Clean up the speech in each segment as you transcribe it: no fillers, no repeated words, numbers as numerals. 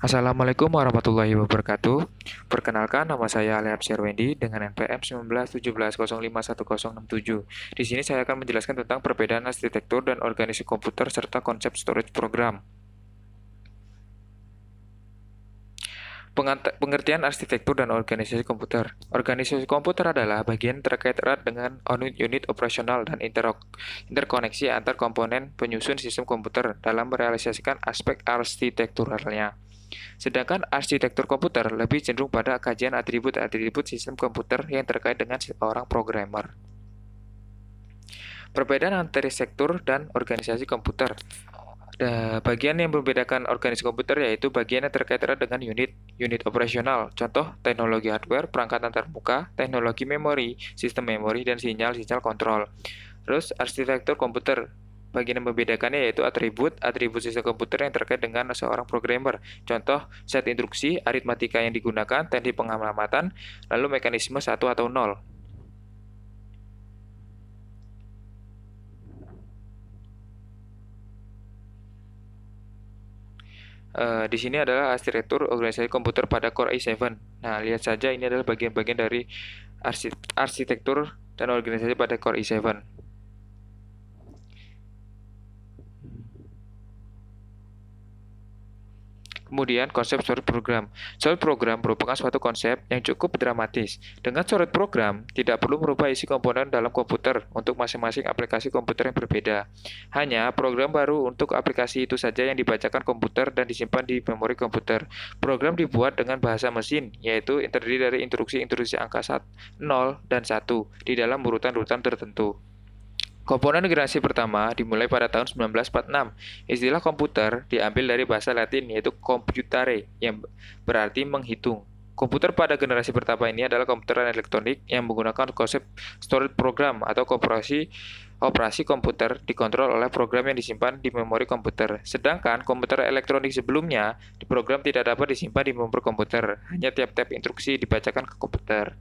Assalamualaikum warahmatullahi wabarakatuh. Perkenalkan, nama saya Ali Absyar Wendy dengan NPM 1917051067. Di sini saya akan menjelaskan tentang perbedaan arsitektur dan organisasi komputer serta konsep storage program. Pengertian arsitektur dan organisasi komputer. Organisasi komputer adalah bagian terkait erat dengan unit operasional dan interkoneksi antar komponen penyusun sistem komputer dalam merealisasikan aspek arsitekturalnya. Sedangkan arsitektur komputer lebih cenderung pada kajian atribut-atribut sistem komputer yang terkait dengan seorang programmer. Perbedaan antara arsitektur dan organisasi komputer. Bagian yang membedakan organisasi komputer yaitu bagian yang terkait erat dengan unit operasional. Contoh, teknologi hardware, perangkat antarmuka, teknologi memori, sistem memori, dan sinyal-sinyal kontrol. Terus, arsitektur komputer. Bagian yang membedakannya yaitu atribut sistem komputer yang terkait dengan seorang programmer. Contoh, set instruksi, aritmatika yang digunakan, teknik pengamatan, lalu mekanisme 1 atau 0. Di sini adalah arsitektur organisasi komputer pada Core i7. Nah, lihat saja ini adalah bagian-bagian dari arsitektur dan organisasi pada Core i7. Kemudian, konsep storage program. Storage program merupakan suatu konsep yang cukup dramatis. Dengan storage program, tidak perlu merubah isi komponen dalam komputer untuk masing-masing aplikasi komputer yang berbeda. Hanya program baru untuk aplikasi itu saja yang dibacakan komputer dan disimpan di memori komputer. Program dibuat dengan bahasa mesin, yaitu terdiri dari instruksi-instruksi angka 0 dan 1 di dalam urutan-urutan tertentu. Komponen generasi pertama dimulai pada tahun 1946. Istilah komputer diambil dari bahasa Latin yaitu computare yang berarti menghitung. Komputer pada generasi pertama ini adalah komputer elektronik yang menggunakan konsep storage program atau operasi komputer dikontrol oleh program yang disimpan di memori komputer. Sedangkan komputer elektronik sebelumnya, di program tidak dapat disimpan di memori komputer, hanya tiap-tiap instruksi dibacakan ke komputer.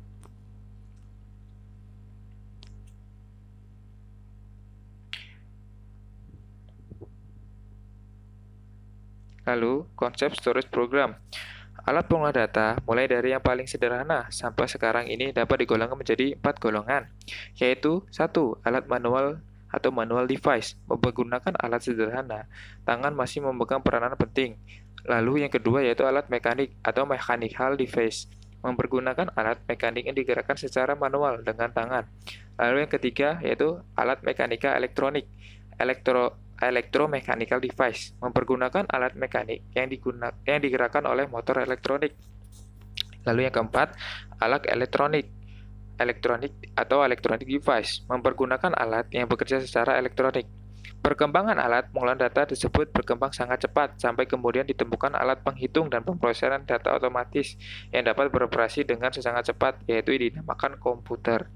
Lalu, konsep storage program. Alat pengolah data mulai dari yang paling sederhana sampai sekarang ini dapat digolongkan menjadi 4 golongan, yaitu 1. Alat manual atau manual device, menggunakan alat sederhana, tangan masih memegang peranan penting. Lalu yang kedua yaitu alat mekanik atau mechanical device, mempergunakan alat mekanik yang digerakkan secara manual dengan tangan. Lalu yang ketiga yaitu alat mekanika elektronik, electromechanical device, mempergunakan alat mekanik yang digerakkan oleh motor elektronik. Lalu yang keempat, alat elektronik atau electronic device, mempergunakan alat yang bekerja secara elektronik. Perkembangan alat pengolahan data tersebut berkembang sangat cepat sampai kemudian ditemukan alat penghitung dan pemrosesan data otomatis yang dapat beroperasi dengan sangat cepat, yaitu dinamakan komputer.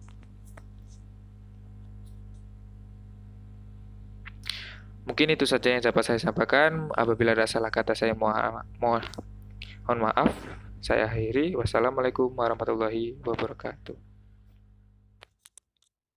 Mungkin itu saja yang dapat saya sampaikan. Apabila ada salah kata saya mohon maaf. Saya akhiri. Wassalamualaikum warahmatullahi wabarakatuh.